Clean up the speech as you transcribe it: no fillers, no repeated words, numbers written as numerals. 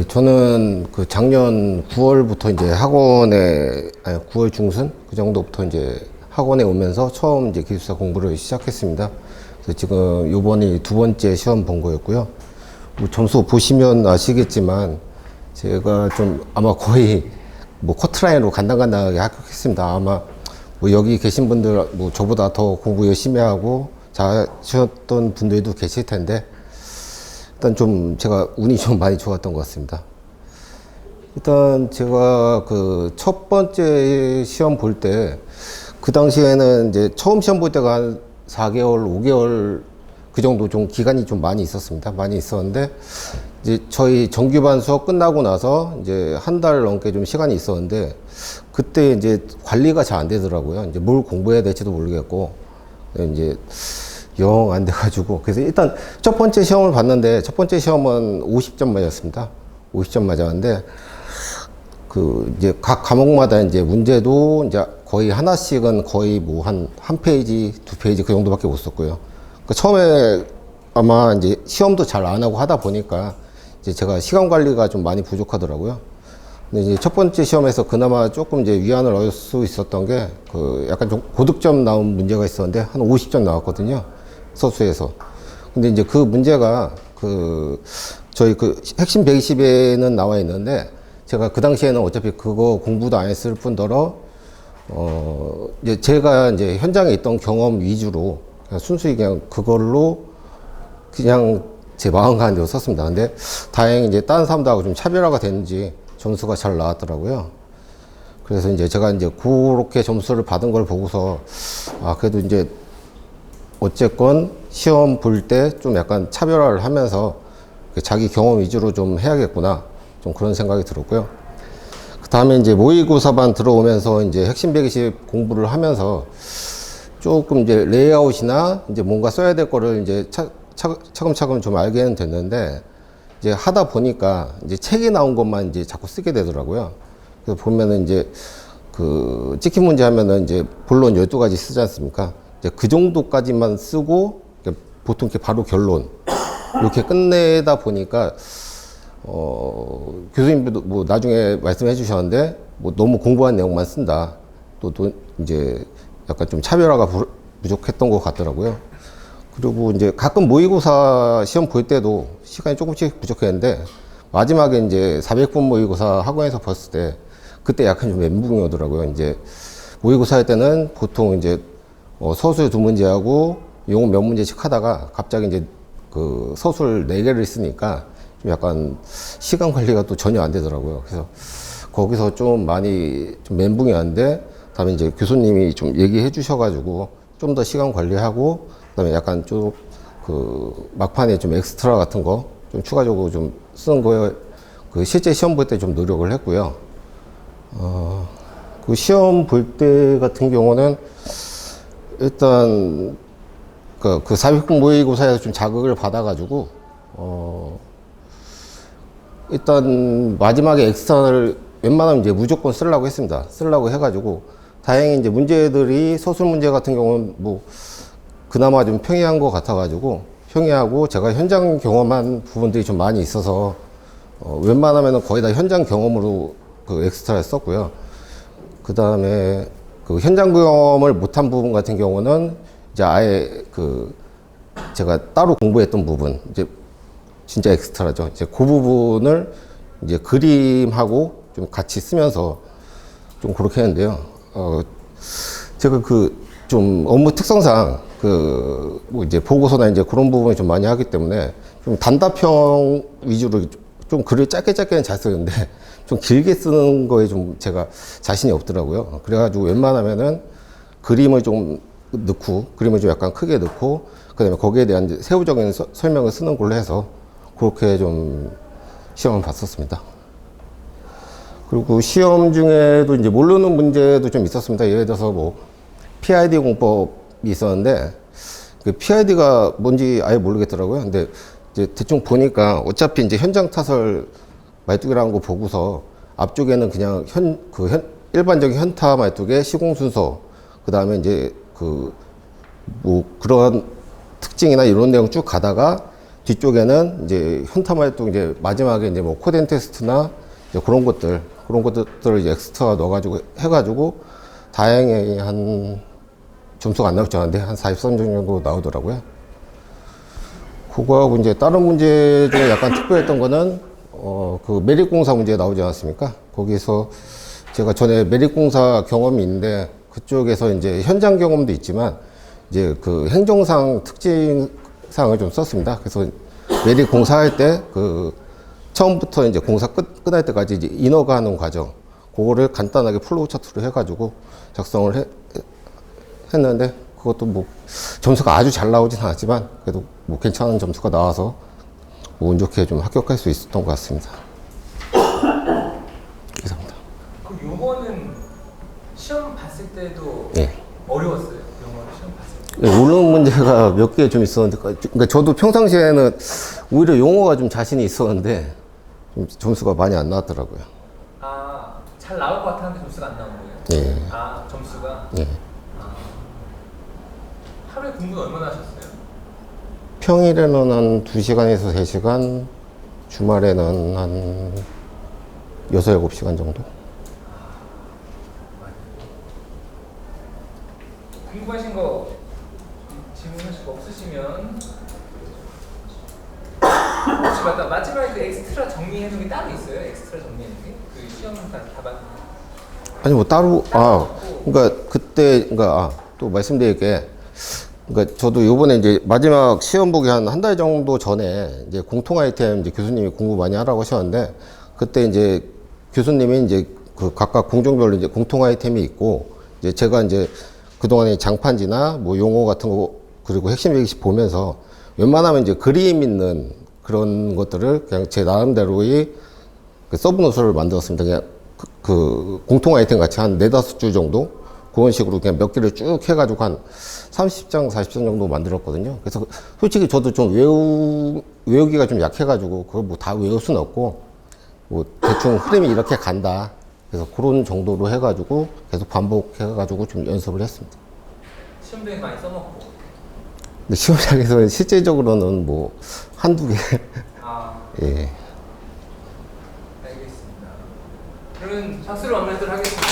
저는 그 작년 9월부터 이제 학원에, 아니 9월 중순? 그 정도부터 이제 학원에 오면서 처음 이제 기숙사 공부를 시작했습니다. 그래서 지금 요번이 두 번째 시험 본 거였고요. 뭐 점수 보시면 아시겠지만 제가 좀 아마 거의 뭐 커트라인으로 간당간당하게 합격했습니다. 아마 뭐 여기 계신 분들 뭐 저보다 더 공부 열심히 하고 잘하셨던 분들도 계실 텐데 일단 좀 제가 운이 좀 많이 좋았던 것 같습니다. 일단 제가 그 첫 번째 시험 볼 때 그 당시에는 이제 처음 시험 볼 때가 한 4개월, 5개월 그 정도 좀 기간이 좀 많이 있었습니다. 많이 있었는데 이제 저희 정규반 수업 끝나고 나서 이제 한 달 넘게 좀 시간이 있었는데 그때 이제 관리가 잘 안 되더라고요. 이제 뭘 공부해야 될지도 모르겠고 이제 영 안 돼가지고 그래서 일단 첫 번째 시험을 봤는데 첫 번째 시험은 50점 맞았습니다. 50점 맞았는데 그 이제 각 과목마다 이제 문제도 이제 거의 하나씩은 거의 뭐 한 페이지, 두 페이지 그 정도밖에 못 썼고요. 그 처음에 아마 이제 시험도 잘 안 하고 하다 보니까 이제 제가 시간 관리가 좀 많이 부족하더라고요. 근데 이제 첫 번째 시험에서 그나마 조금 이제 위안을 얻을 수 있었던 게 그 약간 좀 고득점 나온 문제가 있었는데 한 50점 나왔거든요. 서수에서. 근데 이제 그 문제가 그 저희 그 핵심 120에는 나와 있는데 제가 그 당시에는 어차피 그거 공부도 안 했을 뿐더러 이제 제가 이제 현장에 있던 경험 위주로 그냥 순수히 그냥 그걸로 그냥 제 마음 가는 대로 썼습니다. 근데 다행히 이제 다른 사람들하고 좀 차별화가 됐는지 점수가 잘 나왔더라고요. 그래서 이제 제가 이제 그렇게 점수를 받은 걸 보고서 아 그래도 이제 어쨌건 시험 볼 때 좀 약간 차별화를 하면서 자기 경험 위주로 좀 해야겠구나. 좀 그런 생각이 들었고요. 그 다음에 이제 모의고사반 들어오면서 이제 핵심 120 공부를 하면서 조금 이제 레이아웃이나 이제 뭔가 써야 될 거를 이제 차근차근 좀 알게는 됐는데 이제 하다 보니까 이제 책에 나온 것만 이제 자꾸 쓰게 되더라고요. 그래서 보면은 이제 그 찍힌 문제 하면은 이제 본론 12가지 쓰지 않습니까? 이제 그 정도까지만 쓰고 보통 이렇게 바로 결론 이렇게 끝내다 보니까 교수님도 뭐 나중에 말씀해 주셨는데 뭐 너무 공부한 내용만 쓴다. 또 이제 약간 좀 차별화가 부족했던 것 같더라고요. 그리고 이제 가끔 모의고사 시험 볼 때도 시간이 조금씩 부족했는데 마지막에 이제 400분 모의고사 학원에서 봤을 때 그때 약간 좀 멘붕이 오더라고요. 이제 모의고사 할 때는 보통 이제 서술 2문제하고 영어 몇 문제씩 하다가 갑자기 이제 그 서술 4개를 쓰니까 좀 약간 시간 관리가 또 전혀 안 되더라고요. 그래서 거기서 좀 많이 좀 멘붕이 왔는데 다음에 이제 교수님이 좀 얘기해 주셔가지고 좀 더 시간 관리하고 그다음에 약간 좀 그 막판에 좀 엑스트라 같은 거 좀 추가적으로 좀 쓰는 거에 그 실제 시험 볼 때 좀 노력을 했고요. 그 시험 볼 때 같은 경우는 일단 그 400분 모의고사에서 좀 자극을 받아가지고 일단 마지막에 엑스트라를 웬만하면 이제 무조건 쓰려고 했습니다. 쓰려고 해가지고 다행히 이제 문제들이 서술 문제 같은 경우는 뭐 그나마 좀 평이한 것 같아가지고 평이하고 제가 현장 경험한 부분들이 좀 많이 있어서 웬만하면 거의 다 현장 경험으로 그 엑스트라를 썼고요. 그 다음에 그 현장 경험을 못한 부분 같은 경우는 이제 아예 그 제가 따로 공부했던 부분 이제 진짜 엑스트라죠. 이제 그 부분을 이제 그림하고 좀 같이 쓰면서 좀 그렇게 했는데요. 제가 그 좀 업무 특성상 그 뭐 이제 보고서나 이제 그런 부분을 좀 많이 하기 때문에 좀 단답형 위주로 좀 글을 짧게는 잘 쓰는데 좀 길게 쓰는 거에 좀 제가 자신이 없더라고요. 그래가지고 웬만하면은 그림을 좀 넣고 그림을 좀 약간 크게 넣고 그다음에 거기에 대한 이제 세부적인 설명을 쓰는 걸로 해서 그렇게 좀 시험을 봤었습니다. 그리고 시험 중에도 이제 모르는 문제도 좀 있었습니다. 예를 들어서 뭐 PID 공법이 있었는데 그 PID가 뭔지 아예 모르겠더라고요. 근데 이제 대충 보니까 어차피 이제 현장 타설 말뚝이라는 거 보고서 앞쪽에는 그냥 일반적인 현타 말뚝의 시공 순서, 그 다음에 이제 그 뭐 그런 특징이나 이런 내용 쭉 가다가 뒤쪽에는 이제 현탐 활동 이제 마지막에 이제 뭐 코덴 테스트나 이제 그런 것들을 이제 엑스트라 넣어가지고 해가지고 다행히 한 점수가 안 나올 줄 알았는데 한 43점 정도 나오더라고요. 그거하고 이제 다른 문제 중에 약간 특별했던 거는 그 매립공사 문제 나오지 않았습니까? 거기서 제가 전에 매립공사 경험이 있는데 그쪽에서 이제 현장 경험도 있지만 이제 그 행정상 특징상을 좀 썼습니다. 그래서 매립공사할 때 그 처음부터 이제 공사 끝날 때까지 이제 인허가 하는 과정, 그거를 간단하게 플로우 차트로 해가지고 작성을 했는데 그것도 뭐 점수가 아주 잘 나오진 않았지만 그래도 뭐 괜찮은 점수가 나와서 뭐 운 좋게 좀 합격할 수 있었던 것 같습니다. 감사합니다. 그럼 요거는 시험 봤을 때도 예. 어려웠어요? 영어를 시험 봤을 때? 예, 물론 문제가 몇 개 좀 있었는데, 그러니까 저도 평상시에는 오히려 용어가 좀 자신이 있었는데 좀 점수가 많이 안 나왔더라고요. 아, 잘 나올 것 같았는데 점수가 안 나온 거예요? 예. 아, 점수가? 예. 하루에 공부는 얼마나 하셨어요? 평일에는 한 2시간에서 3시간, 주말에는 한 6, 7시간 정도? 궁금하신 거 질문하실 거 없으시면 혹시 맞다 마지막에 그 엑스트라 정리해 놓은 게 따로 있어요? 엑스트라 정리해 놓은 게? 그 시험 답안 아니, 뭐 따로, 그러니까 그때, 그러니까, 또 말씀드릴 게, 그러니까 저도 요번에 이제 마지막 시험 보기 한 달 정도 전에 이제 공통 아이템 이제 교수님이 공부 많이 하라고 하셨는데 그때 이제 교수님이 이제 그 각각 공종별로 이제 공통 아이템이 있고 이제 제가 이제 그동안에 장판지나 뭐 용어 같은 거 그리고 핵심 얘기씩 보면서 웬만하면 이제 그림 있는 그런 것들을 그냥 제 나름대로의 그 서브 노트를 만들었습니다. 그냥 그 공통 아이템 같이 한 4-5줄 정도 그런 식으로 그냥 몇 개를 쭉 해가지고 한 30장, 40장 정도 만들었거든요. 그래서 솔직히 저도 좀 외우기가 좀 약해가지고 그걸 뭐 다 외울 수는 없고 뭐 대충 흐름이 이렇게 간다. 그래서 그런 정도로 해가지고 계속 반복해가지고 좀 연습을 했습니다. 시험장에 많이 써먹고. 근데 시험장에서는 실제적으로는 뭐 한두 개. 아, 예. 알겠습니다. 그러면 박수로 마무리하도록 하겠습니다.